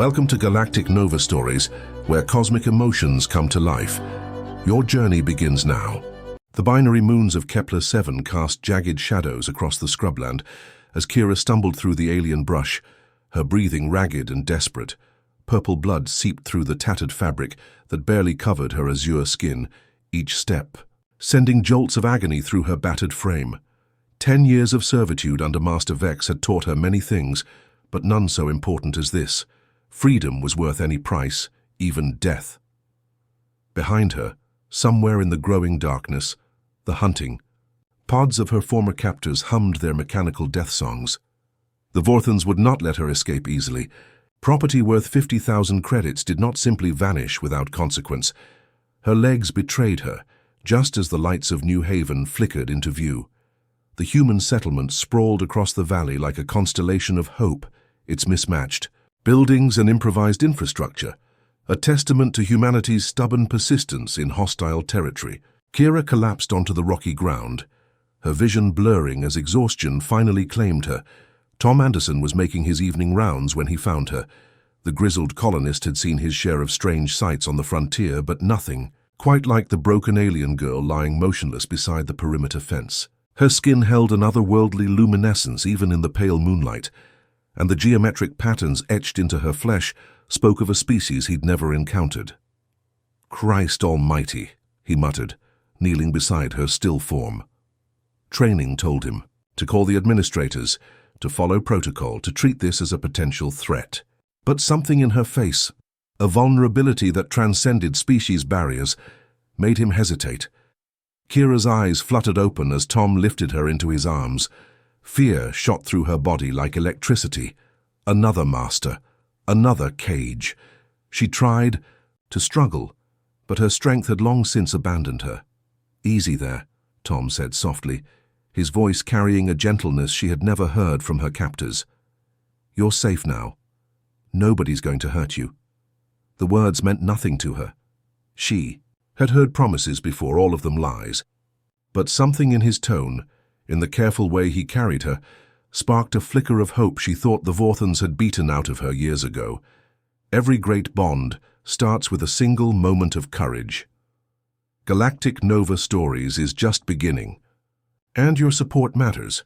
Welcome to Galactic Nova Stories, where cosmic emotions come to life. Your journey begins now. The binary moons of Kepler-7 cast jagged shadows across the scrubland as Kira stumbled through the alien brush, her breathing ragged and desperate. Purple blood seeped through the tattered fabric that barely covered her azure skin, each step sending jolts of agony through her battered frame. 10 years of servitude under Master Vex had taught her many things, but none so important as this. Freedom was worth any price, even death. Behind her, somewhere in the growing darkness, the hunting. Pods of her former captors hummed their mechanical death songs. The Vorthons would not let her escape easily. Property worth 50,000 credits did not simply vanish without consequence. Her legs betrayed her, just as the lights of New Haven flickered into view. The human settlement sprawled across the valley like a constellation of hope, its mismatched buildings and improvised infrastructure, a testament to humanity's stubborn persistence in hostile territory. Kira collapsed onto the rocky ground, her vision blurring as exhaustion finally claimed her. Tom Anderson was making his evening rounds when he found her. The grizzled colonist had seen his share of strange sights on the frontier, but nothing quite like the broken alien girl lying motionless beside the perimeter fence. Her skin held an otherworldly luminescence even in the pale moonlight, and the geometric patterns etched into her flesh spoke of a species he'd never encountered. "Christ almighty," he muttered, kneeling beside her still form. Training told him to call the administrators, to follow protocol, to treat this as a potential threat. But something in her face, a vulnerability that transcended species barriers, made him hesitate. Kira's eyes fluttered open as Tom lifted her into his arms. Fear shot through her body like electricity. Another master, another cage. She tried to struggle, but her strength had long since abandoned her. "Easy there," Tom said softly, his voice carrying a gentleness she had never heard from her captors. "You're safe now. Nobody's going to hurt you." The words meant nothing to her. She had heard promises before, all of them lies. But something in his tone, in the careful way he carried her, sparked a flicker of hope she thought the Vorthons had beaten out of her years ago. Every great bond starts with a single moment of courage. Galactic Nova Stories is just beginning. And your support matters.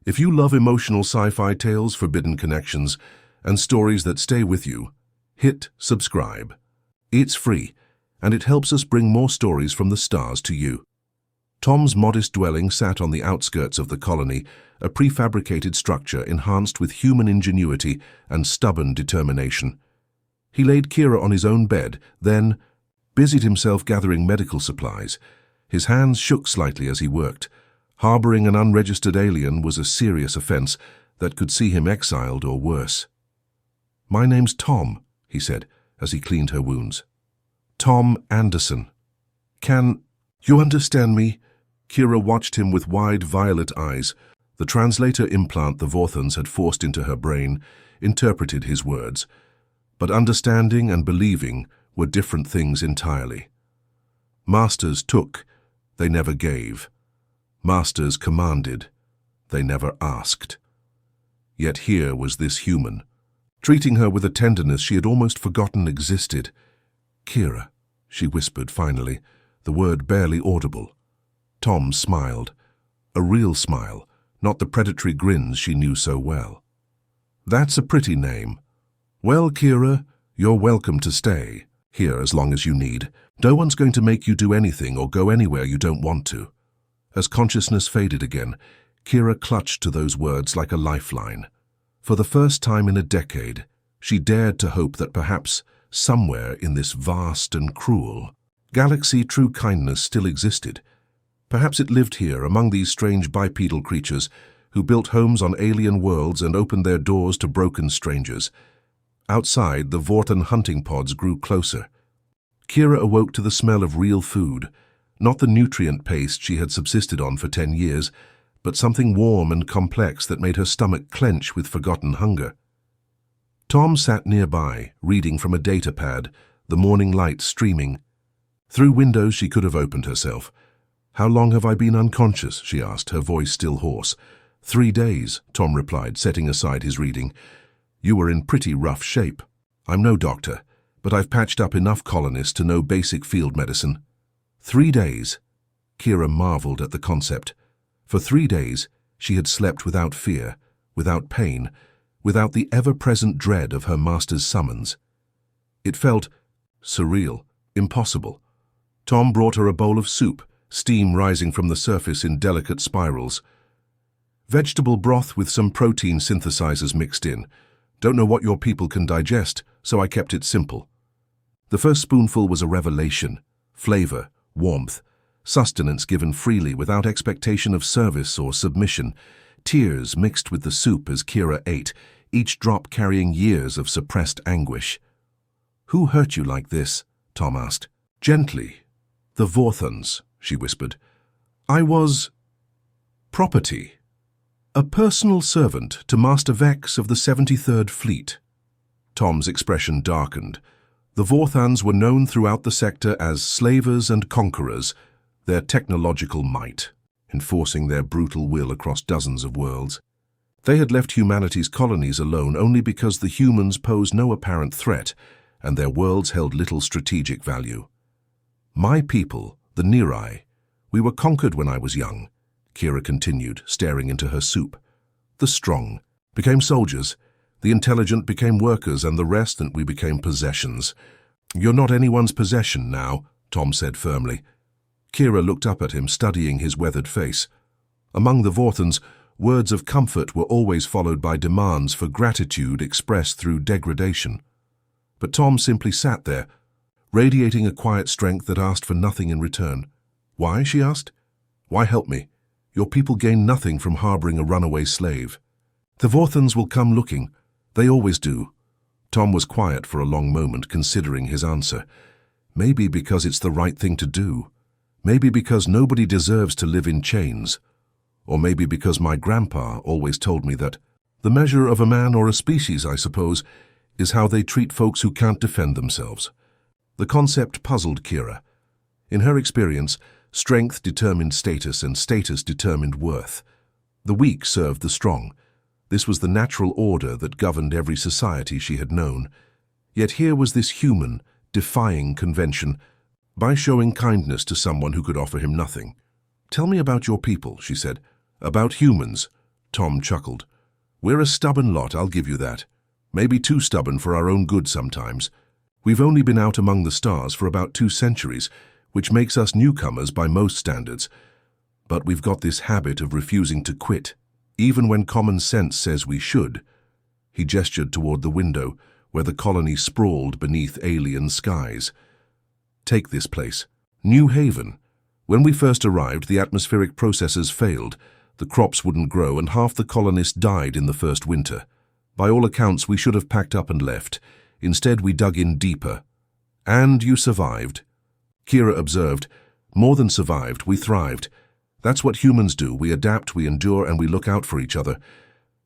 If you love emotional sci-fi tales, forbidden connections, and stories that stay with you, hit subscribe. It's free, and it helps us bring more stories from the stars to you. Tom's modest dwelling sat on the outskirts of the colony, a prefabricated structure enhanced with human ingenuity and stubborn determination. He laid Kira on his own bed, then busied himself gathering medical supplies. His hands shook slightly as he worked. Harboring an unregistered alien was a serious offense that could see him exiled or worse. "My name's Tom," he said as he cleaned her wounds. "Tom Anderson. Can you understand me?" Kira watched him with wide violet eyes. The translator implant the Vorthons had forced into her brain interpreted his words. But understanding and believing were different things entirely. Masters took, they never gave. Masters commanded, they never asked. Yet here was this human, treating her with a tenderness she had almost forgotten existed. "Kira," she whispered finally, the word barely audible. Tom smiled, a real smile, not the predatory grins she knew so well. "That's a pretty name. Well, Kira, you're welcome to stay here as long as you need. No one's going to make you do anything or go anywhere you don't want to." As consciousness faded again, Kira clutched to those words like a lifeline. For the first time in a decade, she dared to hope that perhaps, somewhere in this vast and cruel galaxy, true kindness still existed. Perhaps it lived here among these strange bipedal creatures who built homes on alien worlds and opened their doors to broken strangers. Outside, the Vorthon hunting pods grew closer. Kira awoke to the smell of real food, not the nutrient paste she had subsisted on for 10 years, but something warm and complex that made her stomach clench with forgotten hunger. Tom sat nearby, reading from a data pad, the morning light streaming. Through windows she could have opened herself. "How long have I been unconscious?" she asked, her voice still hoarse. 3 days, Tom replied, setting aside his reading. "You were in pretty rough shape." I'm no doctor, but I've patched up enough colonists to know basic field medicine. 3 days. Kira marveled at the concept. For 3 days, she had slept without fear, without pain, without the ever-present dread of her master's summons. It felt surreal, impossible. Tom brought her a bowl of soup, steam rising from the surface in delicate spirals. Vegetable broth with some protein synthesizers mixed in. Don't know what your people can digest, so I kept it simple. The first spoonful was a revelation. Flavor, warmth, sustenance given freely without expectation of service or submission. Tears mixed with the soup as Kira ate, each drop carrying years of suppressed anguish. "Who hurt you like this?" Tom asked. "Gently. The Vorthons," she whispered. "I was property. A personal servant to Master Vex of the 73rd Fleet." Tom's expression darkened. The Vorthons were known throughout the sector as slavers and conquerors, their technological might, enforcing their brutal will across dozens of worlds. They had left humanity's colonies alone only because the humans posed no apparent threat, and their worlds held little strategic value. "My people, the Nerai, we were conquered when I was young," Kira continued, staring into her soup. "The strong became soldiers, the intelligent became workers, and the rest and we became possessions." "You're not anyone's possession now," Tom said firmly. Kira looked up at him, studying his weathered face. Among the Vorthons, words of comfort were always followed by demands for gratitude expressed through degradation. But Tom simply sat there, radiating a quiet strength that asked for nothing in return. "Why?" she asked. "Why help me? Your people gain nothing from harboring a runaway slave." "The Vorthons will come looking. They always do." Tom was quiet for a long moment, considering his answer. Maybe because it's the right thing to do. Maybe because nobody deserves to live in chains. Or maybe because my grandpa always told me that the measure of a man or a species, I suppose, is how they treat folks who can't defend themselves. The concept puzzled Kira. In her experience, strength determined status and status determined worth. The weak served the strong. This was the natural order that governed every society she had known. Yet here was this human, defying convention by showing kindness to someone who could offer him nothing. "Tell me about your people," she said. "About humans," Tom chuckled. "We're a stubborn lot, I'll give you that. Maybe too stubborn for our own good sometimes. We've only been out among the stars for about 2 centuries, which makes us newcomers by most standards. But we've got this habit of refusing to quit, even when common sense says we should." He gestured toward the window, where the colony sprawled beneath alien skies. "Take this place. New Haven. When we first arrived, the atmospheric processes failed. The crops wouldn't grow, and half the colonists died in the first winter. By all accounts, we should have packed up and left. Instead, we dug in deeper. And you survived." Kira observed. "More than survived, we thrived. That's what humans do. We adapt, we endure, and we look out for each other.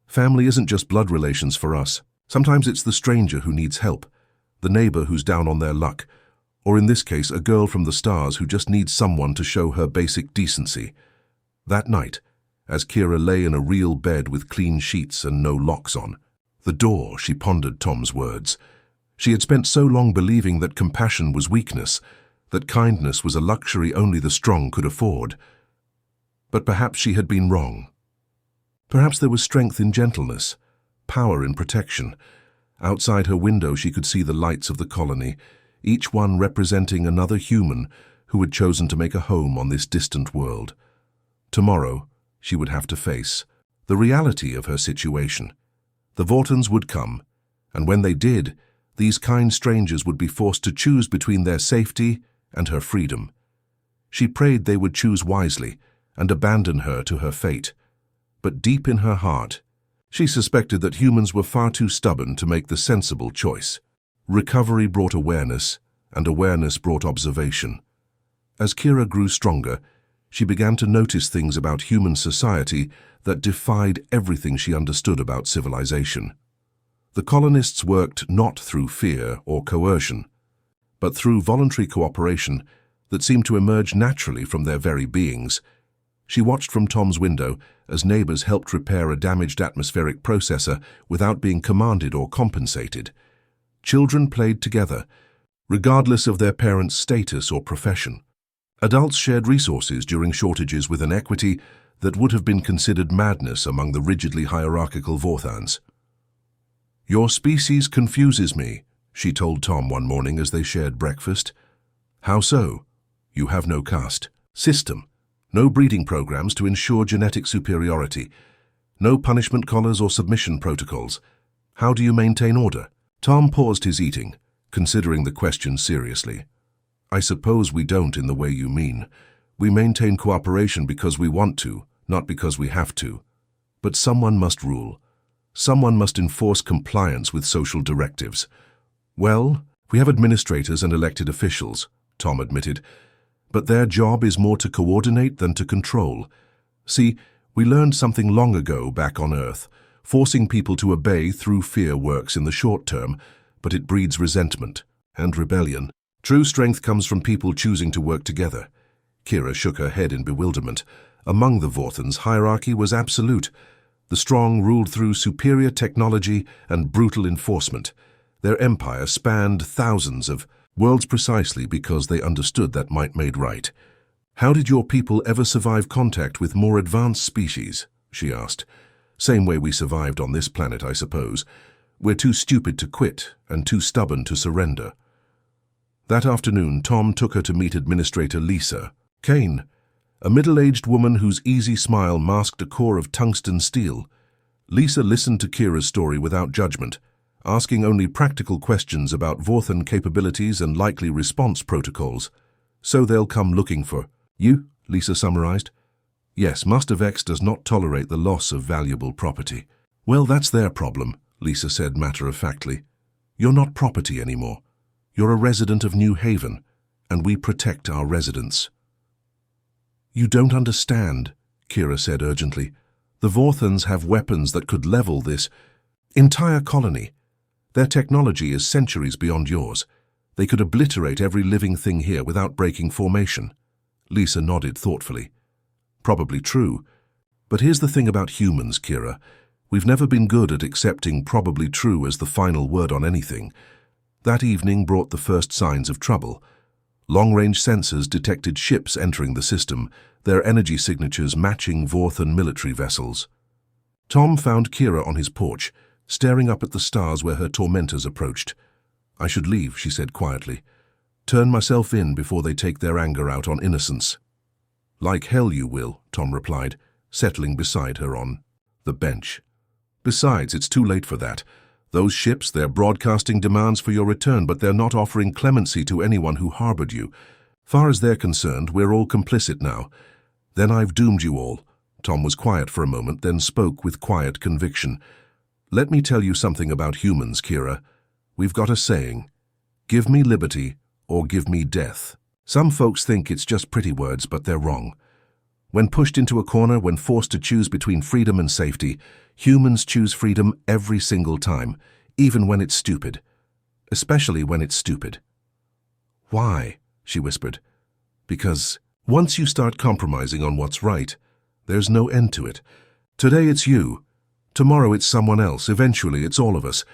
Family isn't just blood relations for us. Sometimes it's the stranger who needs help, the neighbor who's down on their luck, or in this case, a girl from the stars who just needs someone to show her basic decency." That night, as Kira lay in a real bed with clean sheets and no locks on, the door, she pondered Tom's words. She had spent so long believing that compassion was weakness, that kindness was a luxury only the strong could afford. But perhaps she had been wrong. Perhaps there was strength in gentleness, power in protection. Outside her window she could see the lights of the colony, each one representing another human who had chosen to make a home on this distant world. Tomorrow, she would have to face the reality of her situation. The Vortons would come, and when they did, these kind strangers would be forced to choose between their safety and her freedom. She prayed they would choose wisely and abandon her to her fate. But deep in her heart, she suspected that humans were far too stubborn to make the sensible choice. Recovery brought awareness, and awareness brought observation. As Kira grew stronger, she began to notice things about human society that defied everything she understood about civilization. The colonists worked not through fear or coercion, but through voluntary cooperation that seemed to emerge naturally from their very beings. She watched from Tom's window as neighbors helped repair a damaged atmospheric processor without being commanded or compensated. Children played together, regardless of their parents' status or profession. Adults shared resources during shortages with an equity that would have been considered madness among the rigidly hierarchical Vorthans. "Your species confuses me," she told Tom one morning as they shared breakfast. "How so?" "You have no caste system, no breeding programs to ensure genetic superiority, no punishment collars or submission protocols. How do you maintain order?" Tom paused his eating, considering the question seriously. "I suppose we don't in the way you mean. We maintain cooperation because we want to, not because we have to. But someone must rule. Someone must enforce compliance with social directives." "Well, we have administrators and elected officials," Tom admitted, "but their job is more to coordinate than to control. See, we learned something long ago back on Earth. Forcing people to obey through fear works in the short term, but it breeds resentment and rebellion. True strength comes from people choosing to work together." Kira shook her head in bewilderment. Among the Vorthans, hierarchy was absolute. The strong ruled through superior technology and brutal enforcement. Their empire spanned thousands of worlds precisely because they understood that might made right. "How did your people ever survive contact with more advanced species?" she asked. "Same way we survived on this planet, I suppose. We're too stupid to quit and too stubborn to surrender." That afternoon, Tom took her to meet Administrator Lisa Kane, a middle-aged woman whose easy smile masked a core of tungsten steel. Lisa listened to Kira's story without judgment, asking only practical questions about Vorthan capabilities and likely response protocols. "So they'll come looking for you," Lisa summarized. "Yes, Master Vex does not tolerate the loss of valuable property." "Well, that's their problem," Lisa said matter-of-factly. "You're not property anymore. You're a resident of New Haven, and we protect our residents." "You don't understand," Kira said urgently. "The Vorthans have weapons that could level this entire colony. Their technology is centuries beyond yours. They could obliterate every living thing here without breaking formation." Lisa nodded thoughtfully. "Probably true. But here's the thing about humans, Kira. We've never been good at accepting probably true as the final word on anything. That evening brought the first signs of trouble. Long-range sensors detected ships entering the system, their energy signatures matching Vorthan military vessels. Tom found Kira on his porch, staring up at the stars where her tormentors approached. "I should leave," she said quietly. "Turn myself in before they take their anger out on innocents." "Like hell you will," Tom replied, settling beside her on the bench. "Besides, it's too late for that. Those ships, they're broadcasting demands for your return, but they're not offering clemency to anyone who harbored you. Far as they're concerned, we're all complicit now. Then I've doomed you all." Tom was quiet for a moment, then spoke with quiet conviction. "Let me tell you something about humans, Kira. We've got a saying: give me liberty or give me death. Some folks think it's just pretty words, but they're wrong. When pushed into a corner, when forced to choose between freedom and safety, humans choose freedom every single time, even when it's stupid. Especially when it's stupid." "Why?" she whispered. "Because once you start compromising on what's right, there's no end to it. Today it's you. Tomorrow it's someone else. Eventually it's all of us.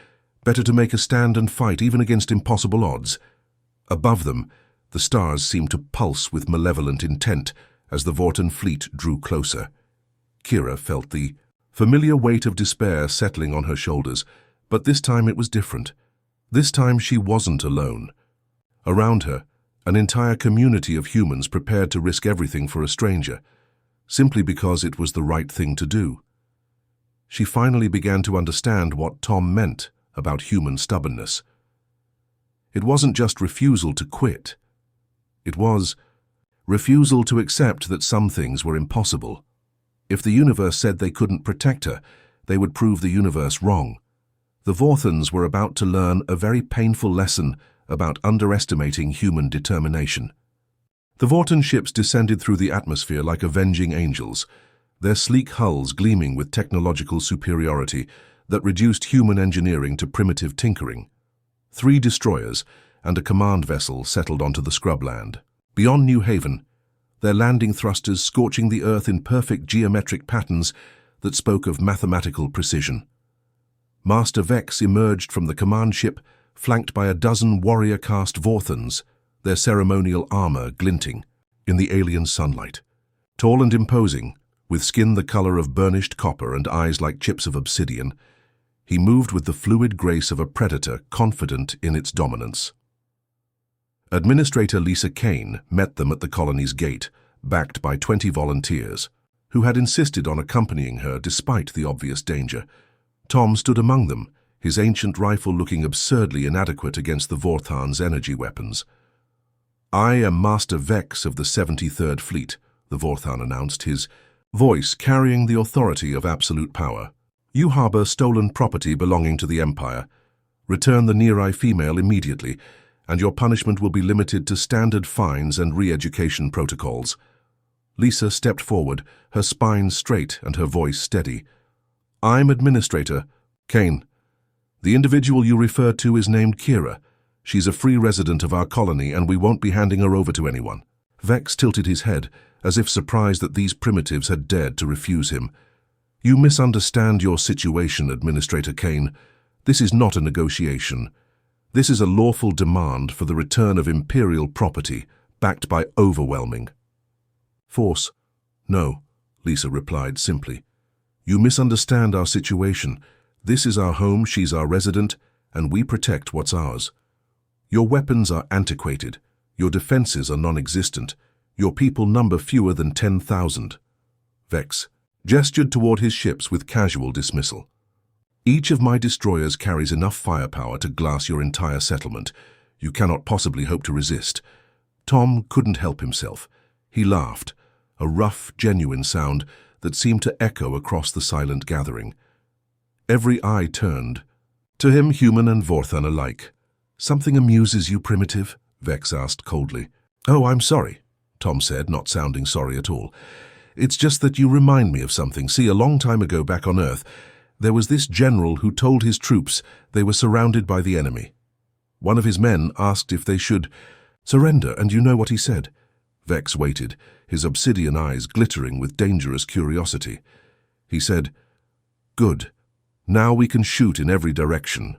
Better to make a stand and fight, even against impossible odds." Above them, the stars seemed to pulse with malevolent intent as the Vorten fleet drew closer. Kira felt the familiar weight of despair settling on her shoulders, but this time it was different. This time she wasn't alone. Around her, an entire community of humans prepared to risk everything for a stranger, simply because it was the right thing to do. She finally began to understand what Tom meant about human stubbornness. It wasn't just refusal to quit. It was refusal to accept that some things were impossible. If the universe said they couldn't protect her, they would prove the universe wrong. The Vorthans were about to learn a very painful lesson about underestimating human determination. The Vorten ships descended through the atmosphere like avenging angels, their sleek hulls gleaming with technological superiority that reduced human engineering to primitive tinkering. 3 destroyers and a command vessel settled onto the scrubland. Beyond New Haven, their landing thrusters scorching the Earth in perfect geometric patterns that spoke of mathematical precision. Master Vex emerged from the command ship, flanked by a dozen warrior-caste Vorthans, their ceremonial armor glinting in the alien sunlight. Tall and imposing, with skin the color of burnished copper and eyes like chips of obsidian, he moved with the fluid grace of a predator confident in its dominance. Administrator Lisa Kane met them at the colony's gate, backed by 20 volunteers, who had insisted on accompanying her despite the obvious danger. Tom stood among them, his ancient rifle looking absurdly inadequate against the Vorthan's energy weapons. "I am Master Vex of the 73rd Fleet," the Vorthan announced, his voice carrying the authority of absolute power. "You harbor stolen property belonging to the Empire. Return the Nerai female immediately, and your punishment will be limited to standard fines and re-education protocols." Lisa stepped forward, her spine straight and her voice steady. "I'm Administrator Kane. The individual you refer to is named Kira. She's a free resident of our colony, and we won't be handing her over to anyone." Vex tilted his head, as if surprised that these primitives had dared to refuse him. "You misunderstand your situation, Administrator Kane. This is not a negotiation. This is a lawful demand for the return of Imperial property, backed by overwhelming force." "No," Lisa replied simply. "You misunderstand our situation. This is our home, she's our resident, and we protect what's ours. Your weapons are antiquated. Your defenses are non-existent. Your people number fewer than 10,000. Vex gestured toward his ships with casual dismissal. "Each of my destroyers carries enough firepower to glass your entire settlement. You cannot possibly hope to resist." Tom couldn't help himself. He laughed, a rough, genuine sound that seemed to echo across the silent gathering. Every eye turned. To him, human and Vorthan alike. "Something amuses you, primitive?" Vex asked coldly. "Oh, I'm sorry," Tom said, not sounding sorry at all. "It's just that you remind me of something. See, a long time ago back on Earth, there was this general who told his troops they were surrounded by the enemy. One of his men asked if they should surrender, and you know what he said?" Vex waited, his obsidian eyes glittering with dangerous curiosity. He said, "Good. Now we can shoot in every direction."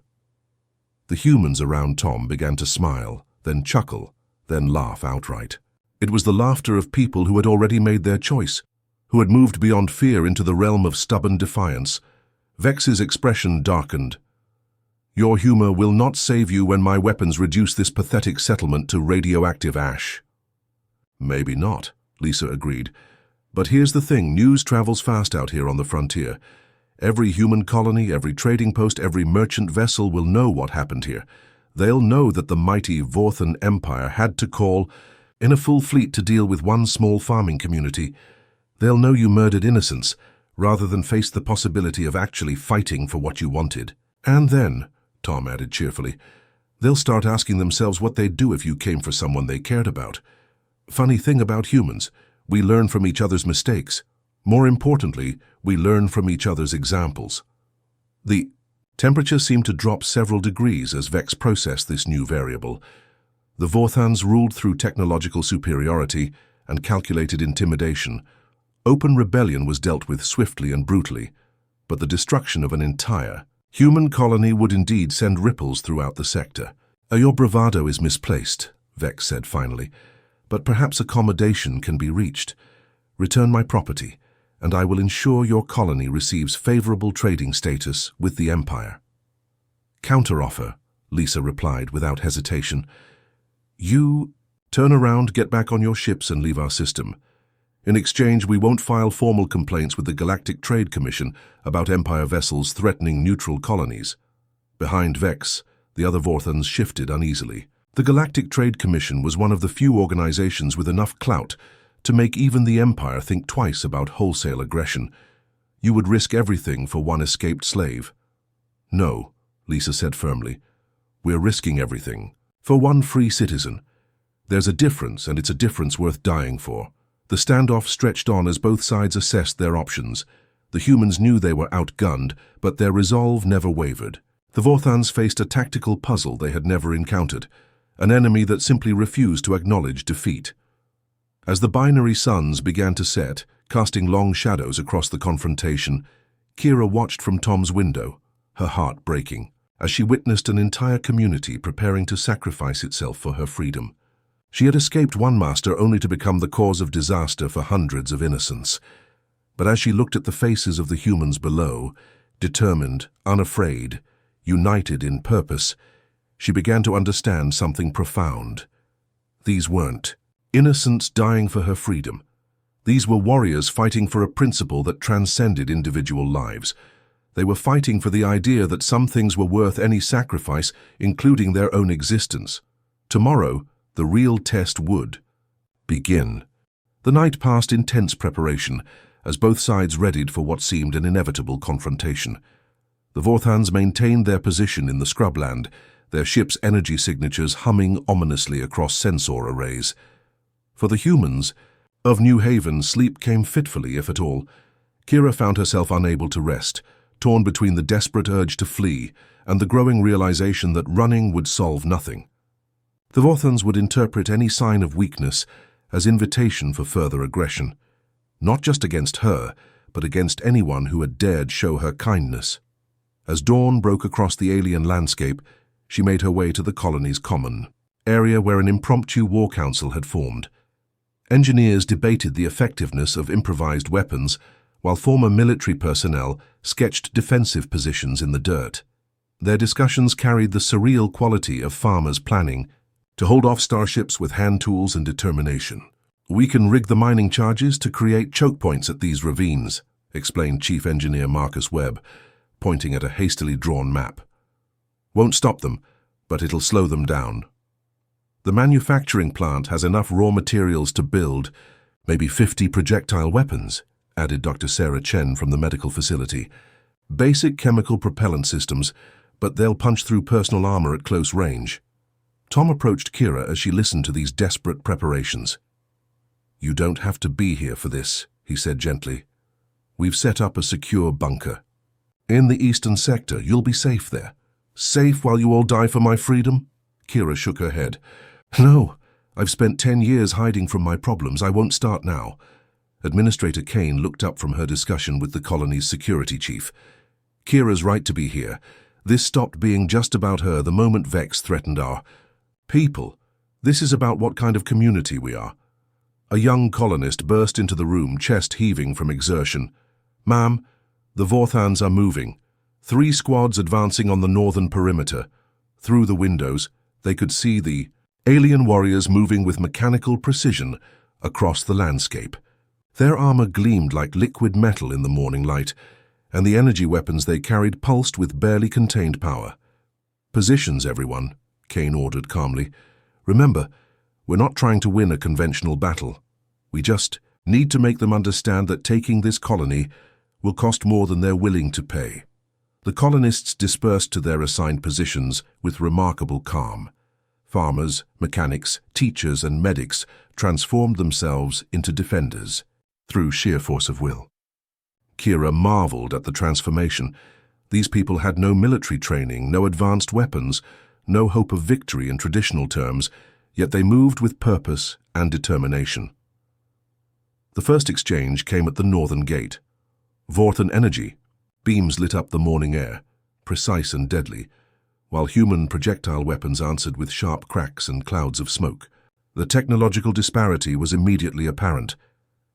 The humans around Tom began to smile, then chuckle, then laugh outright. It was the laughter of people who had already made their choice, who had moved beyond fear into the realm of stubborn defiance. Vex's expression darkened. "Your humor will not save you when my weapons reduce this pathetic settlement to radioactive ash." "Maybe not," Lisa agreed. "But here's the thing, news travels fast out here on the frontier. Every human colony, every trading post, every merchant vessel will know what happened here. They'll know that the mighty Vorthan Empire had to call in a full fleet to deal with one small farming community. They'll know you murdered innocents, rather than face the possibility of actually fighting for what you wanted. And then," Tom added cheerfully, "they'll start asking themselves what they'd do if you came for someone they cared about. Funny thing about humans, we learn from each other's mistakes. More importantly, we learn from each other's examples." The temperature seemed to drop several degrees as Vex processed this new variable. The Vorthans ruled through technological superiority and calculated intimidation. Open rebellion was dealt with swiftly and brutally, but the destruction of an entire human colony would indeed send ripples throughout the sector. "Your bravado is misplaced," Vex said finally, "but perhaps accommodation can be reached. Return my property, and I will ensure your colony receives favorable trading status with the Empire." "Counteroffer," Lisa replied without hesitation. "You turn around, get back on your ships, and leave our system. In exchange, we won't file formal complaints with the Galactic Trade Commission about Empire vessels threatening neutral colonies." Behind Vex, the other Vorthans shifted uneasily. The Galactic Trade Commission was one of the few organizations with enough clout to make even the Empire think twice about wholesale aggression. You would risk everything for one escaped slave. "No," Lisa said firmly. "We're risking everything for one free citizen. There's a difference, and it's a difference worth dying for." The standoff stretched on as both sides assessed their options. The humans knew they were outgunned, but their resolve never wavered. The Vorthans faced a tactical puzzle they had never encountered, an enemy that simply refused to acknowledge defeat. As the binary suns began to set, casting long shadows across the confrontation, Kira watched from Tom's window, her heart breaking. as she witnessed an entire community preparing to sacrifice itself for her freedom. She had escaped one master only to become the cause of disaster for hundreds of innocents. But as she looked at the faces of the humans below, determined, unafraid, united in purpose, she began to understand something profound. These weren't innocents dying for her freedom. These were warriors fighting for a principle that transcended individual lives. They were fighting for the idea that some things were worth any sacrifice, including their own existence. Tomorrow, the real test would begin. The night passed in tense preparation, as both sides readied for what seemed an inevitable confrontation. The Vorthans maintained their position in the scrubland, their ship's energy signatures humming ominously across sensor arrays. For the humans of New Haven, sleep came fitfully, if at all. Kira found herself unable to rest, torn between the desperate urge to flee and the growing realization that running would solve nothing. The Vorthans would interpret any sign of weakness as invitation for further aggression, not just against her, but against anyone who had dared show her kindness. As dawn broke across the alien landscape, she made her way to the colony's common, area where an impromptu war council had formed. Engineers debated the effectiveness of improvised weapons, while former military personnel sketched defensive positions in the dirt. Their discussions carried the surreal quality of farmers planning to hold off starships with hand tools and determination. "We can rig the mining charges to create choke points at these ravines," explained Chief Engineer Marcus Webb, pointing at a hastily drawn map. "Won't stop them, but it'll slow them down. The manufacturing plant has enough raw materials to build maybe 50 projectile weapons," added Dr. Sarah Chen from the medical facility. "Basic chemical propellant systems, but they'll punch through personal armor at close range." Tom approached Kira as she listened to these desperate preparations. "You don't have to be here for this," he said gently. "We've set up a secure bunker. In the eastern sector, you'll be safe there." "Safe while you all die for my freedom?" Kira shook her head. "No, I've spent 10 years hiding from my problems. I won't start now." Administrator Kane looked up from her discussion with the colony's security chief. "Kira's right to be here. This stopped being just about her the moment Vex threatened our people. This is about what kind of community we are." A young colonist burst into the room, chest heaving from exertion. "Ma'am, the Vorthans are moving. 3 squads advancing on the northern perimeter." Through the windows, they could see the alien warriors moving with mechanical precision across the landscape. Their armor gleamed like liquid metal in the morning light, and the energy weapons they carried pulsed with barely contained power. "Positions, everyone," Kane ordered calmly. "Remember, we're not trying to win a conventional battle. We just need to make them understand that taking this colony will cost more than they're willing to pay." The colonists dispersed to their assigned positions with remarkable calm. Farmers, mechanics, teachers, and medics transformed themselves into defenders through sheer force of will. Kira marveled at the transformation. These people had no military training, no advanced weapons, no hope of victory in traditional terms, yet they moved with purpose and determination. The first exchange came at the northern gate. Vorthan energy. Beams lit up the morning air, precise and deadly, while human projectile weapons answered with sharp cracks and clouds of smoke. The technological disparity was immediately apparent.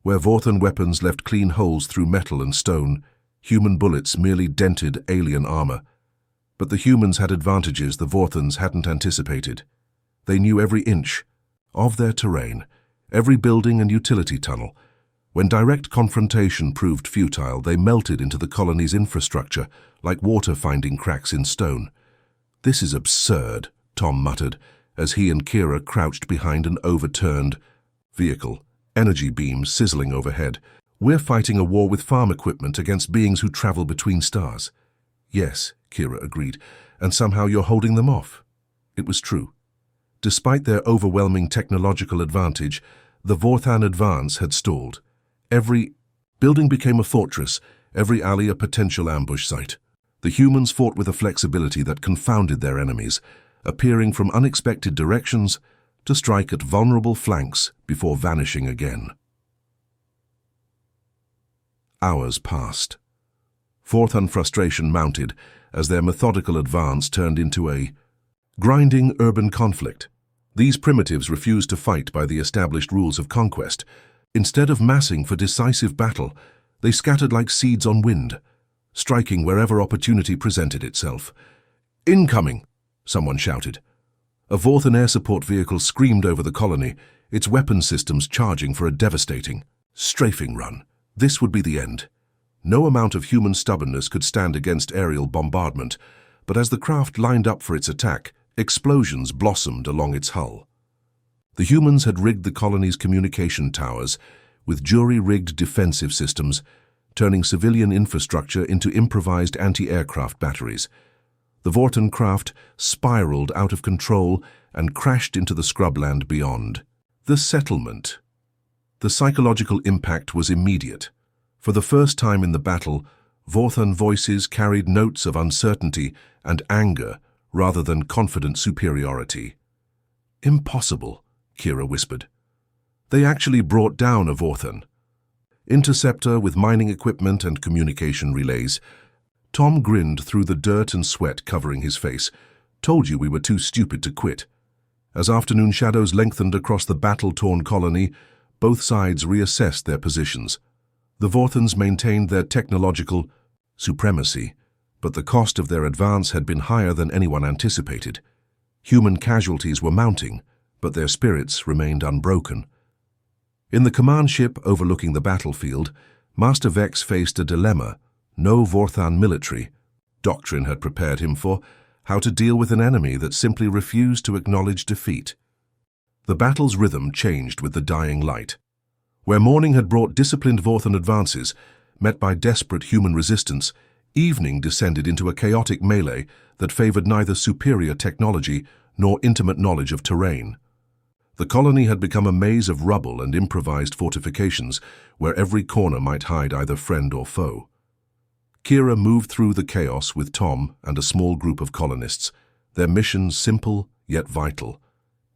Where Vorthan weapons left clean holes through metal and stone, human bullets merely dented alien armor. But the humans had advantages the Vorthans hadn't anticipated. They knew every inch of their terrain, every building and utility tunnel. When direct confrontation proved futile, they melted into the colony's infrastructure like water finding cracks in stone. "This is absurd," Tom muttered, as he and Kira crouched behind an overturned vehicle, energy beams sizzling overhead. "We're fighting a war with farm equipment against beings who travel between stars." "Yes," Kira agreed, "and somehow you're holding them off." It was true. Despite their overwhelming technological advantage, the Vorthan advance had stalled. Every building became a fortress, every alley a potential ambush site. The humans fought with a flexibility that confounded their enemies, appearing from unexpected directions to strike at vulnerable flanks before vanishing again. Hours passed. Vorthan frustration mounted as their methodical advance turned into a grinding urban conflict. These primitives refused to fight by the established rules of conquest. Instead of massing for decisive battle, they scattered like seeds on wind, striking wherever opportunity presented itself. "Incoming!" someone shouted. A Vorthan air support vehicle screamed over the colony, its weapon systems charging for a devastating, strafing run. This would be the end. No amount of human stubbornness could stand against aerial bombardment, but as the craft lined up for its attack, explosions blossomed along its hull. The humans had rigged the colony's communication towers with jury-rigged defensive systems, turning civilian infrastructure into improvised anti-aircraft batteries. The Vorthan craft spiraled out of control and crashed into the scrubland beyond. The settlement. The psychological impact was immediate. For the first time in the battle, Vorthan voices carried notes of uncertainty and anger rather than confident superiority. "Impossible," Kira whispered. They actually brought down a Vorthan. Interceptor with mining equipment and communication relays. Tom grinned through the dirt and sweat covering his face. "Told you we were too stupid to quit." As afternoon shadows lengthened across the battle-torn colony, both sides reassessed their positions. The Vorthans maintained their technological supremacy, but the cost of their advance had been higher than anyone anticipated. Human casualties were mounting, but their spirits remained unbroken. In the command ship overlooking the battlefield, Master Vex faced a dilemma no Vorthan military doctrine had prepared him for: how to deal with an enemy that simply refused to acknowledge defeat. The battle's rhythm changed with the dying light. Where morning had brought disciplined Vorthan advances, met by desperate human resistance, evening descended into a chaotic melee that favored neither superior technology nor intimate knowledge of terrain. The colony had become a maze of rubble and improvised fortifications where every corner might hide either friend or foe. Kira moved through the chaos with Tom and a small group of colonists, their mission simple yet vital: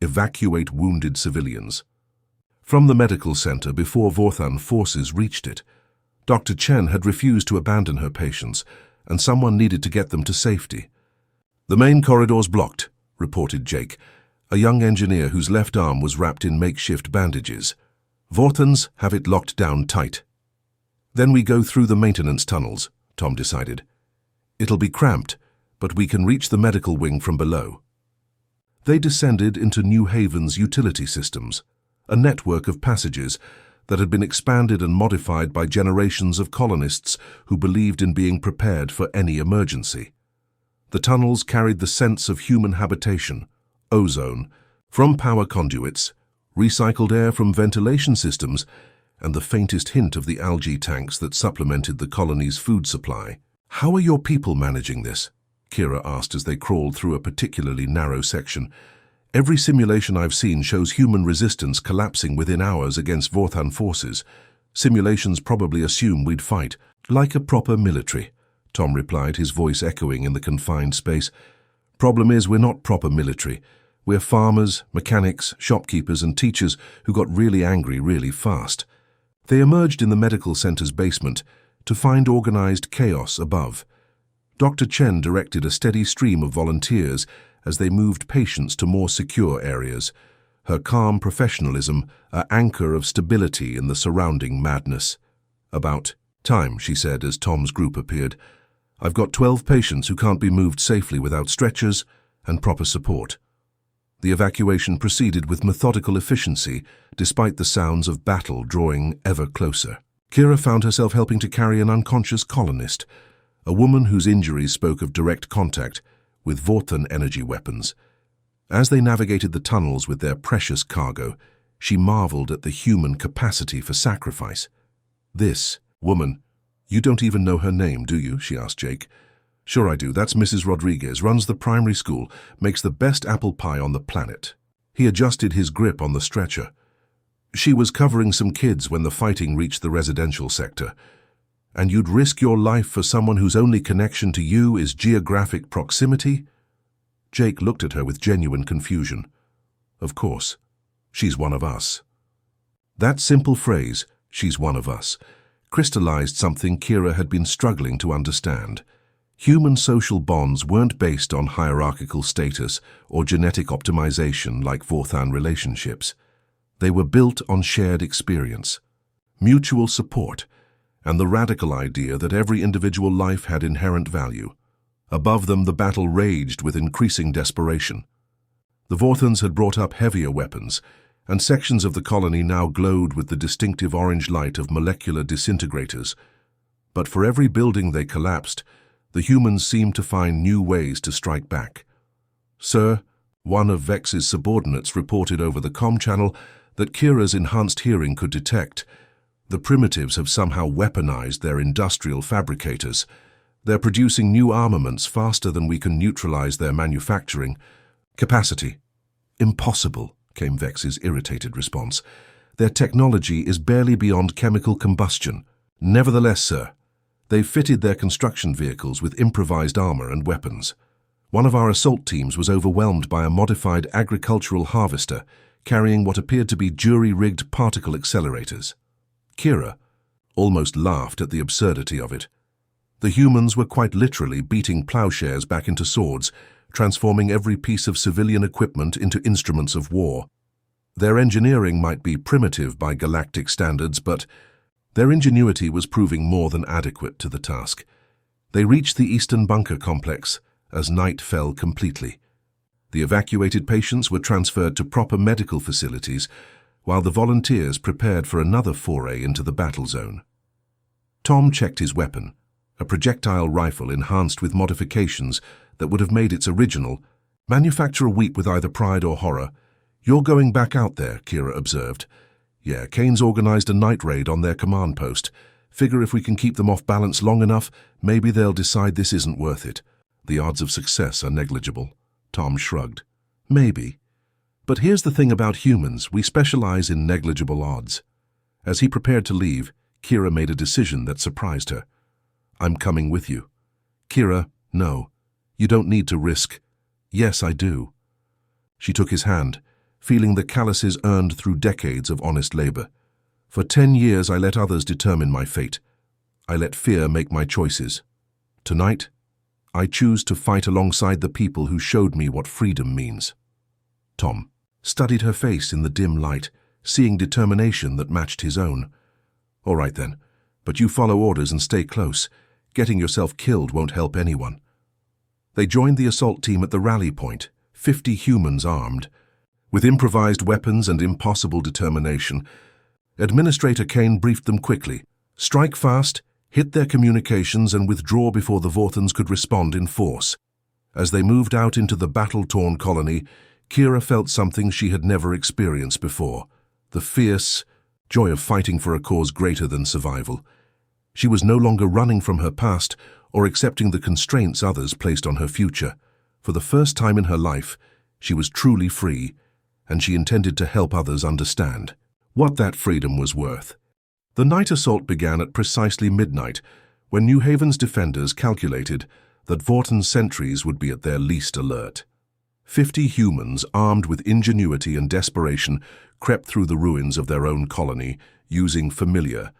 evacuate wounded civilians. From the medical center before Vorthan forces reached it, Dr. Chen had refused to abandon her patients, and someone needed to get them to safety. "The main corridor's blocked," reported Jake, a young engineer whose left arm was wrapped in makeshift bandages. "Vorthans have it locked down tight." "Then we go through the maintenance tunnels," Tom decided. "It'll be cramped, but we can reach the medical wing from below." They descended into New Haven's utility systems, a network of passages that had been expanded and modified by generations of colonists who believed in being prepared for any emergency. The tunnels carried the sense of human habitation, ozone from power conduits, recycled air from ventilation systems, and the faintest hint of the algae tanks that supplemented the colony's food supply. "How are your people managing this?" Kira asked as they crawled through a particularly narrow section. "Every simulation I've seen shows human resistance collapsing within hours against Vorthan forces. Simulations probably assume we'd fight like a proper military," Tom replied, his voice echoing in the confined space. "Problem is, we're not proper military. We're farmers, mechanics, shopkeepers, and teachers who got really angry really fast." They emerged in the medical center's basement to find organized chaos above. Dr. Chen directed a steady stream of volunteers as they moved patients to more secure areas, her calm professionalism an anchor of stability in the surrounding madness. "About time," she said as Tom's group appeared. "I've got 12 patients who can't be moved safely without stretchers and proper support." The evacuation proceeded with methodical efficiency, despite the sounds of battle drawing ever closer. Kira found herself helping to carry an unconscious colonist, a woman whose injuries spoke of direct contact with Vorthan energy weapons. As they navigated the tunnels with their precious cargo, she marveled at the human capacity for sacrifice. "This woman, you don't even know her name, do you?" she asked Jake. "Sure I do. That's Mrs. Rodriguez, runs the primary school, makes the best apple pie on the planet." He adjusted his grip on the stretcher. "She was covering some kids when the fighting reached the residential sector. And you'd risk your life for someone whose only connection to you is geographic proximity?" Jake looked at her with genuine confusion. "Of course. She's one of us." That simple phrase, "she's one of us," crystallized something Kira had been struggling to understand. Human social bonds weren't based on hierarchical status or genetic optimization like Vorthan relationships. They were built on shared experience, mutual support, and the radical idea that every individual life had inherent value. Above them, the battle raged with increasing desperation. The Vorthans had brought up heavier weapons, and sections of the colony now glowed with the distinctive orange light of molecular disintegrators. But for every building they collapsed, the humans seemed to find new ways to strike back. "Sir," one of Vex's subordinates reported over the comm channel that Kira's enhanced hearing could detect, "the primitives have somehow weaponized their industrial fabricators. They're producing new armaments faster than we can neutralize their manufacturing capacity." "Impossible," came Vex's irritated response. "Their technology is barely beyond chemical combustion." "Nevertheless, sir, they've fitted their construction vehicles with improvised armor and weapons. One of our assault teams was overwhelmed by a modified agricultural harvester carrying what appeared to be jury-rigged particle accelerators." Kira almost laughed at the absurdity of it. The humans were quite literally beating plowshares back into swords, transforming every piece of civilian equipment into instruments of war. Their engineering might be primitive by galactic standards, but their ingenuity was proving more than adequate to the task. They reached the eastern bunker complex as night fell completely. The evacuated patients were transferred to proper medical facilities, while the volunteers prepared for another foray into the battle zone. Tom checked his weapon, a projectile rifle enhanced with modifications that would have made its original. "Manufacturer weep with either pride or horror. You're going back out there," Kira observed. "Yeah, Kane's organized a night raid on their command post. Figure if we can keep them off balance long enough, maybe they'll decide this isn't worth it. The odds of success are negligible." Tom shrugged. "Maybe. But here's the thing about humans, we specialize in negligible odds." As he prepared to leave, Kira made a decision that surprised her. "I'm coming with you." "Kira, no. You don't need to risk." "Yes, I do." She took his hand, feeling the calluses earned through decades of honest labor. "For 10 years I let others determine my fate. I let fear make my choices. Tonight, I choose to fight alongside the people who showed me what freedom means." Tom studied her face in the dim light, seeing determination that matched his own. "All right then, but you follow orders and stay close. Getting yourself killed won't help anyone." They joined the assault team at the rally point, 50 humans armed. With improvised weapons and impossible determination, Administrator Kane briefed them quickly. Strike fast, hit their communications, and withdraw before the Vorthans could respond in force. As they moved out into the battle-torn colony, Kira felt something she had never experienced before, the fierce joy of fighting for a cause greater than survival. She was no longer running from her past or accepting the constraints others placed on her future. For the first time in her life, she was truly free, and she intended to help others understand what that freedom was worth. The night assault began at precisely midnight, when New Haven's defenders calculated that Vorton's sentries would be at their least alert. 50 humans, armed with ingenuity and desperation, crept through the ruins of their own colony, using familiar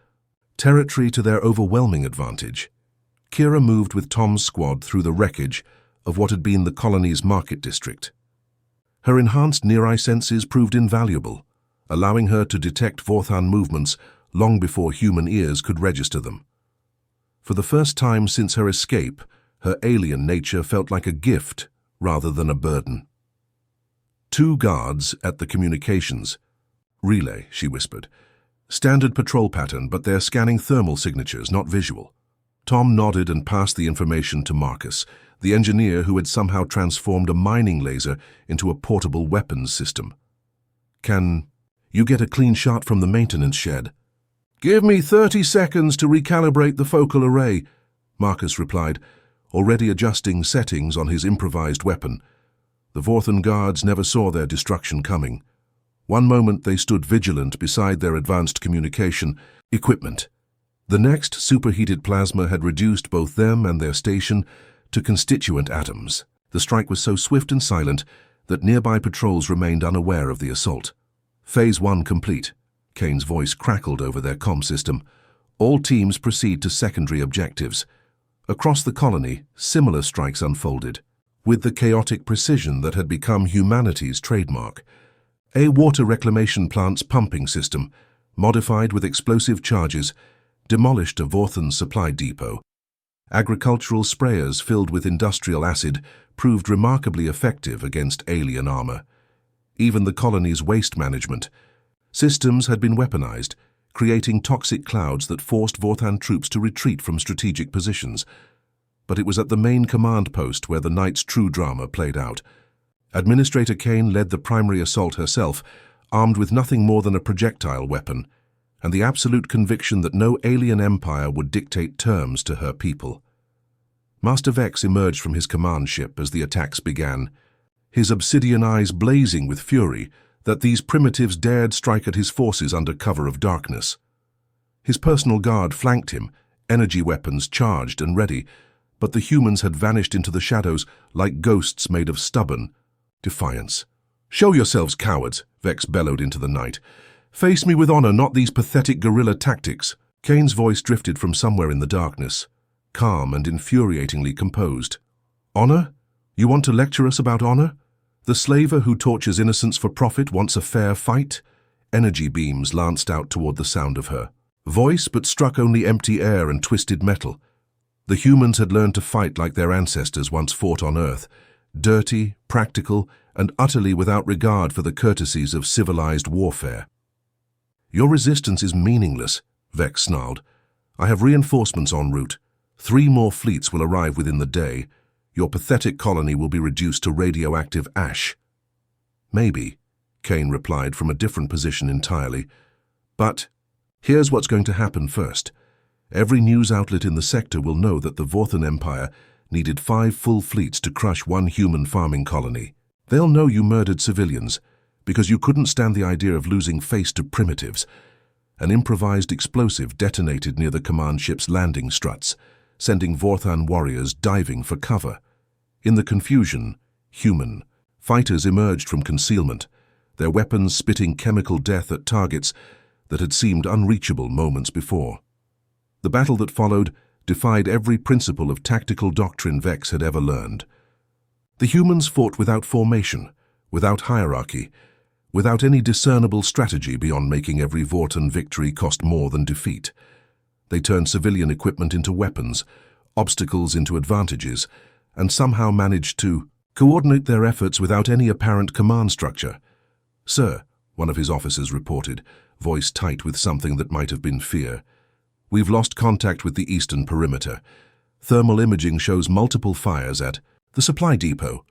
territory to their overwhelming advantage. Kira moved with Tom's squad through the wreckage of what had been the colony's market district. Her enhanced near-eye senses proved invaluable, allowing her to detect Vorthan movements long before human ears could register them. For the first time since her escape, her alien nature felt like a gift rather than a burden. 2 guards at the communications. "Relay," she whispered. "Standard patrol pattern, but they're scanning thermal signatures, not visual." Tom nodded and passed the information to Marcus, the engineer who had somehow transformed a mining laser into a portable weapons system. "Can you get a clean shot from the maintenance shed?" "Give me 30 seconds to recalibrate the focal array," Marcus replied, already adjusting settings on his improvised weapon. The Vorthan guards never saw their destruction coming. One moment they stood vigilant beside their advanced communication equipment. The next, superheated plasma had reduced both them and their station to constituent atoms. The strike was so swift and silent that nearby patrols remained unaware of the assault. "Phase 1 complete." Kane's voice crackled over their comm system. "All teams proceed to secondary objectives." Across the colony, similar strikes unfolded, with the chaotic precision that had become humanity's trademark. A water reclamation plant's pumping system, modified with explosive charges, demolished a Vorthan supply depot. Agricultural sprayers filled with industrial acid proved remarkably effective against alien armor. Even the colony's waste management systems had been weaponized, creating toxic clouds that forced Vorthan troops to retreat from strategic positions. But it was at the main command post where the night's true drama played out. Administrator Kane led the primary assault herself, armed with nothing more than a projectile weapon, and the absolute conviction that no alien empire would dictate terms to her people. Master Vex emerged from his command ship as the attacks began, his obsidian eyes blazing with fury that these primitives dared strike at his forces under cover of darkness. His personal guard flanked him, energy weapons charged and ready, but the humans had vanished into the shadows like ghosts made of stubborn defiance. "Show yourselves, cowards," Vex bellowed into the night. "Face me with honor, not these pathetic guerrilla tactics." Kane's voice drifted from somewhere in the darkness, calm and infuriatingly composed. "Honor? You want to lecture us about honor? The slaver who tortures innocents for profit wants a fair fight?" Energy beams lanced out toward the sound of her voice, but struck only empty air and twisted metal. The humans had learned to fight like their ancestors once fought on Earth, dirty, practical, and utterly without regard for the courtesies of civilized warfare. "Your resistance is meaningless," Vex snarled. "I have reinforcements en route. 3 more fleets will arrive within the day. Your pathetic colony will be reduced to radioactive ash." "Maybe," Kane replied from a different position entirely. "But here's what's going to happen first. Every news outlet in the sector will know that the Vorthan Empire needed 5 full fleets to crush 1 human farming colony. They'll know you murdered civilians, because you couldn't stand the idea of losing face to primitives." An improvised explosive detonated near the command ship's landing struts, sending Vorthan warriors diving for cover. In the confusion, human fighters emerged from concealment, their weapons spitting chemical death at targets that had seemed unreachable moments before. The battle that followed defied every principle of tactical doctrine Vex had ever learned. The humans fought without formation, without hierarchy, without any discernible strategy beyond making every Vorthan victory cost more than defeat. They turned civilian equipment into weapons, obstacles into advantages, and somehow managed to coordinate their efforts without any apparent command structure. "Sir," one of his officers reported, voice tight with something that might have been fear, "we've lost contact with the eastern perimeter. Thermal imaging shows multiple fires at the supply depot."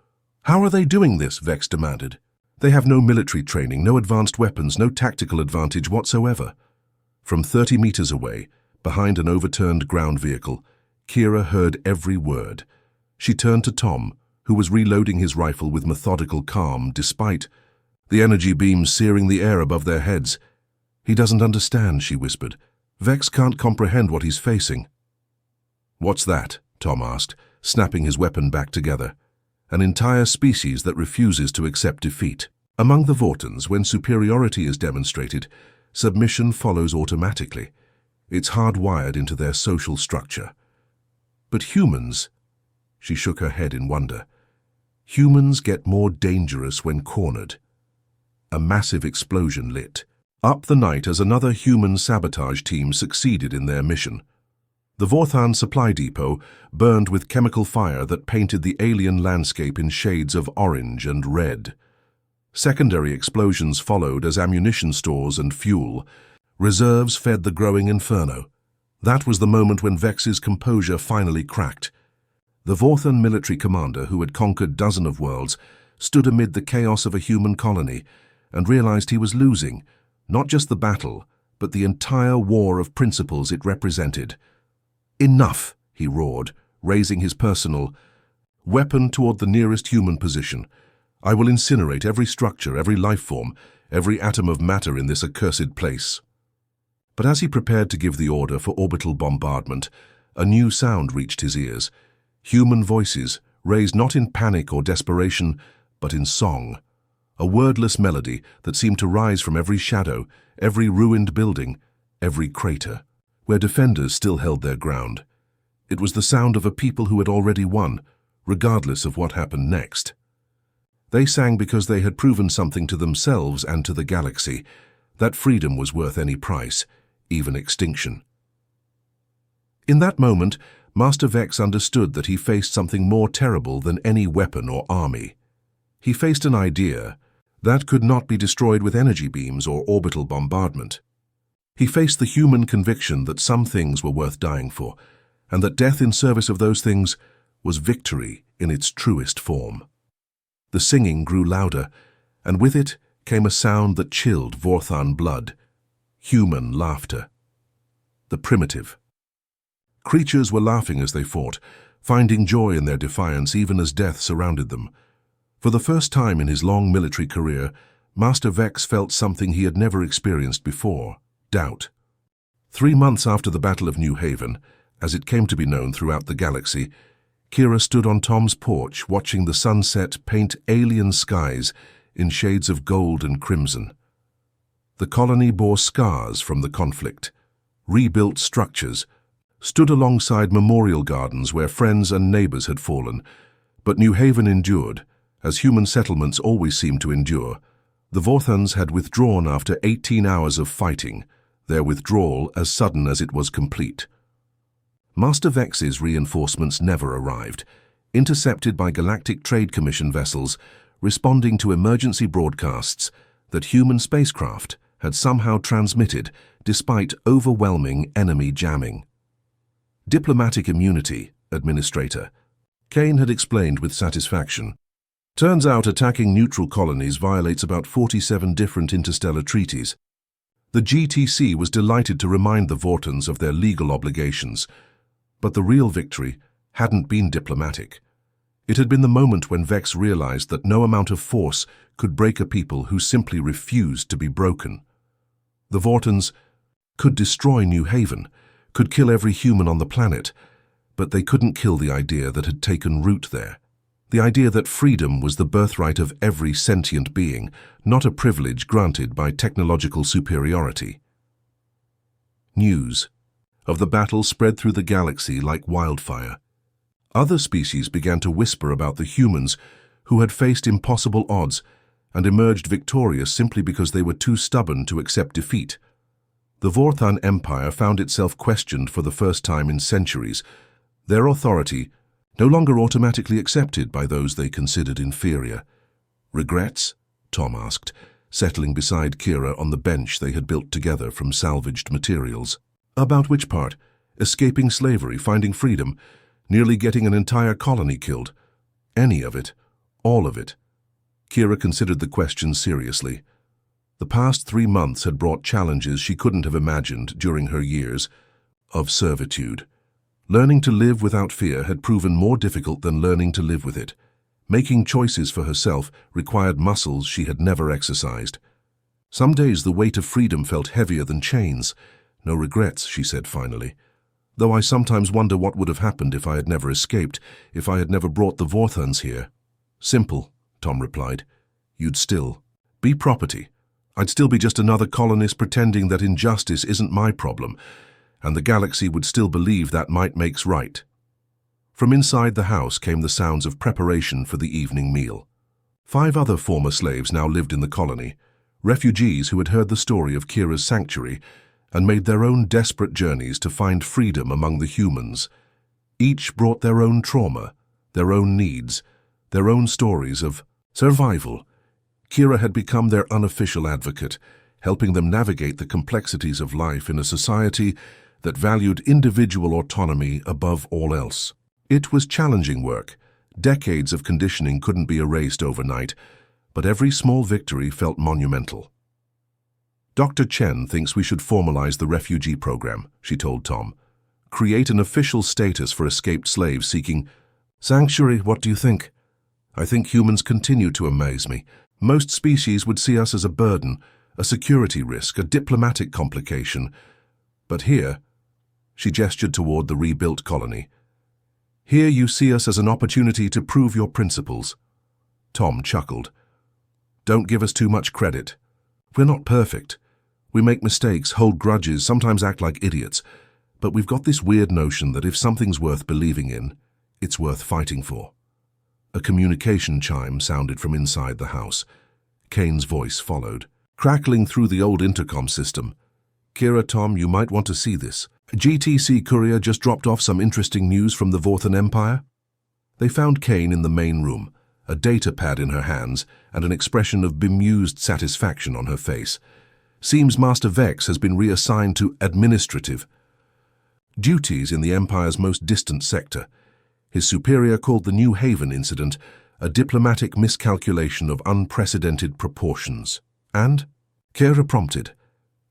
"How are they doing this?" Vex demanded. "They have no military training, no advanced weapons, no tactical advantage whatsoever." From 30 meters away, behind an overturned ground vehicle, Kira heard every word. She turned to Tom, who was reloading his rifle with methodical calm despite the energy beams searing the air above their heads. "He doesn't understand," she whispered. "Vex can't comprehend what he's facing." "What's that?" Tom asked, snapping his weapon back together. "An entire species that refuses to accept defeat. Among the Vortans, when superiority is demonstrated, submission follows automatically. It's hardwired into their social structure. But humans," she shook her head in wonder, "humans get more dangerous when cornered." A massive explosion lit up the night as another human sabotage team succeeded in their mission. The Vorthan supply depot burned with chemical fire that painted the alien landscape in shades of orange and red. Secondary explosions followed as ammunition stores and fuel reserves fed the growing inferno. That was the moment when Vex's composure finally cracked. The Vorthan military commander, who had conquered dozens of worlds, stood amid the chaos of a human colony and realized he was losing, not just the battle, but the entire war of principles it represented. "Enough," he roared, raising his personal weapon toward the nearest human position. "I will incinerate every structure, every life form, every atom of matter in this accursed place." But as he prepared to give the order for orbital bombardment, a new sound reached his ears. Human voices, raised not in panic or desperation, but in song. A wordless melody that seemed to rise from every shadow, every ruined building, every crater, where defenders still held their ground. It was the sound of a people who had already won, regardless of what happened next. They sang because they had proven something to themselves and to the galaxy, that freedom was worth any price, even extinction. In that moment, Master Vex understood that he faced something more terrible than any weapon or army. He faced an idea that could not be destroyed with energy beams or orbital bombardment. He faced the human conviction that some things were worth dying for, and that death in service of those things was victory in its truest form. The singing grew louder, and with it came a sound that chilled Vorthan blood, human laughter. The primitive. Creatures were laughing as they fought, finding joy in their defiance even as death surrounded them. For the first time in his long military career, Master Vex felt something he had never experienced before: doubt. 3 months after the Battle of New Haven, as it came to be known throughout the galaxy, Kira stood on Tom's porch watching the sunset paint alien skies in shades of gold and crimson. The colony bore scars from the conflict, rebuilt structures, stood alongside memorial gardens where friends and neighbors had fallen, but New Haven endured, as human settlements always seem to endure. The Vorthans had withdrawn after 18 hours of fighting, their withdrawal as sudden as it was complete. Master Vex's reinforcements never arrived, intercepted by Galactic Trade Commission vessels responding to emergency broadcasts that human spacecraft had somehow transmitted despite overwhelming enemy jamming. Diplomatic immunity, Administrator. Kane had explained with satisfaction. Turns out attacking neutral colonies violates about 47 different interstellar treaties. The GTC was delighted to remind the Vortans of their legal obligations, but the real victory hadn't been diplomatic. It had been the moment when Vex realized that no amount of force could break a people who simply refused to be broken. The Vortans could destroy New Haven, could kill every human on the planet, but they couldn't kill the idea that had taken root there. The idea that freedom was the birthright of every sentient being, not a privilege granted by technological superiority. News of the battle spread through the galaxy like wildfire. Other species began to whisper about the humans who had faced impossible odds and emerged victorious simply because they were too stubborn to accept defeat. The Vorthan Empire found itself questioned for the first time in centuries, their authority no longer automatically accepted by those they considered inferior. Regrets? Tom asked, settling beside Kira on the bench they had built together from salvaged materials. About which part? Escaping slavery, finding freedom, nearly getting an entire colony killed? Any of it? All of it? Kira considered the question seriously. The past 3 months had brought challenges she couldn't have imagined during her years of servitude. Learning to live without fear had proven more difficult than learning to live with it. Making choices for herself required muscles she had never exercised. Some days the weight of freedom felt heavier than chains. No regrets, she said finally. Though I sometimes wonder what would have happened if I had never escaped, if I had never brought the Vorthans here. Simple, Tom replied. You'd still be property. I'd still be just another colonist pretending that injustice isn't my problem, and the galaxy would still believe that might makes right. From inside the house came the sounds of preparation for the evening meal. 5 other former slaves now lived in the colony, refugees who had heard the story of Kira's sanctuary and made their own desperate journeys to find freedom among the humans. Each brought their own trauma, their own needs, their own stories of survival. Kira had become their unofficial advocate, helping them navigate the complexities of life in a society that valued individual autonomy above all else. It was challenging work. Decades of conditioning couldn't be erased overnight, but every small victory felt monumental. Dr. Chen thinks we should formalize the refugee program, she told Tom. Create an official status for escaped slaves seeking sanctuary. What do you think? I think humans continue to amaze me. Most species would see us as a burden, a security risk, a diplomatic complication. But here, she gestured toward the rebuilt colony, here you see us as an opportunity to prove your principles. Tom chuckled. Don't give us too much credit. We're not perfect. We make mistakes, hold grudges, sometimes act like idiots. But we've got this weird notion that if something's worth believing in, it's worth fighting for. A communication chime sounded from inside the house. Kane's voice followed, crackling through the old intercom system. "Kira, Tom, you might want to see this. A GTC courier just dropped off some interesting news from the Vorthan Empire." They found Kane in the main room, a data pad in her hands and an expression of bemused satisfaction on her face. "Seems Master Vex has been reassigned to administrative duties in the Empire's most distant sector. His superior called the New Haven incident a diplomatic miscalculation of unprecedented proportions." "And?" Kira prompted.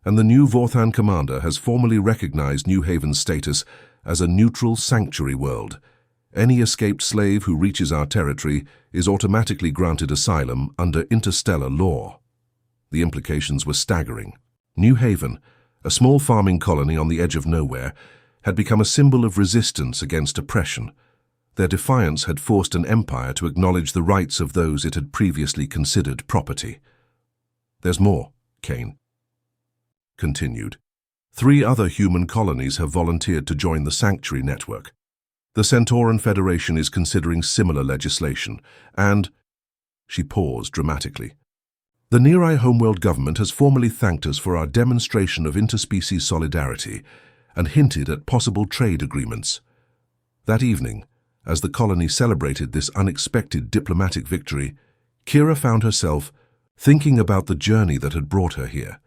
"And the new Vorthan commander has formally recognized New Haven's status as a neutral sanctuary world. Any escaped slave who reaches our territory is automatically granted asylum under interstellar law." The implications were staggering. New Haven, a small farming colony on the edge of nowhere, had become a symbol of resistance against oppression. Their defiance had forced an empire to acknowledge the rights of those it had previously considered property. "There's more," Kane continued. 3 other human colonies have volunteered to join the Sanctuary Network. The Centauran Federation is considering similar legislation, and—" She paused dramatically. "The Nerai Homeworld government has formally thanked us for our demonstration of interspecies solidarity and hinted at possible trade agreements." That evening, as the colony celebrated this unexpected diplomatic victory, Kira found herself thinking about the journey that had brought her here.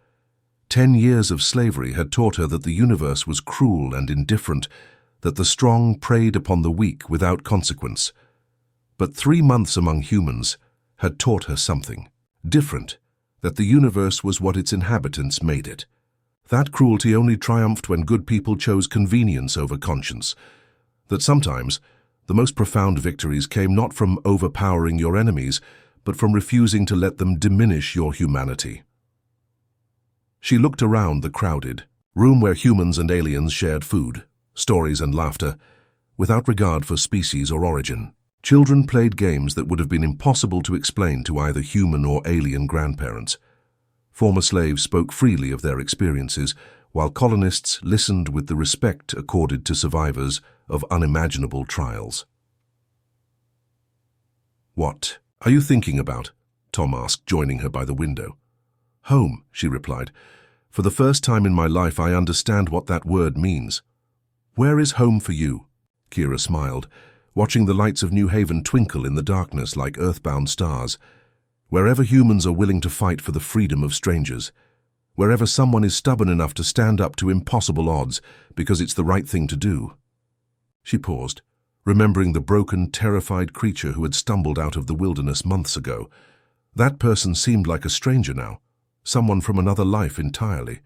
10 years of slavery had taught her that the universe was cruel and indifferent, that the strong preyed upon the weak without consequence. But 3 months among humans had taught her something different, that the universe was what its inhabitants made it. That cruelty only triumphed when good people chose convenience over conscience. That sometimes the most profound victories came not from overpowering your enemies, but from refusing to let them diminish your humanity. She looked around the crowded room where humans and aliens shared food, stories and laughter, without regard for species or origin. Children played games that would have been impossible to explain to either human or alien grandparents. Former slaves spoke freely of their experiences, while colonists listened with the respect accorded to survivors of unimaginable trials. "What are you thinking about?" Tom asked, joining her by the window. "Home," she replied. "For the first time in my life, I understand what that word means." "Where is home for you?" Kira smiled, watching the lights of New Haven twinkle in the darkness like earthbound stars. "Wherever humans are willing to fight for the freedom of strangers. Wherever someone is stubborn enough to stand up to impossible odds because it's the right thing to do." She paused, remembering the broken, terrified creature who had stumbled out of the wilderness months ago. That person seemed like a stranger now, someone from another life entirely.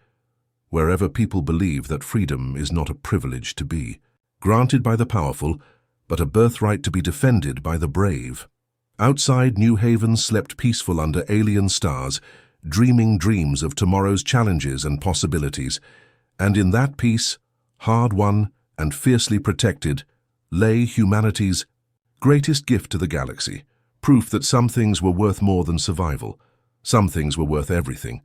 Wherever people believe that freedom is not a privilege to be, granted by the powerful, but a birthright to be defended by the brave. Outside, New Haven slept peaceful under alien stars, dreaming dreams of tomorrow's challenges and possibilities. And in that peace, hard-won and fiercely protected, lay humanity's greatest gift to the galaxy, proof that some things were worth more than survival. Some things were worth everything,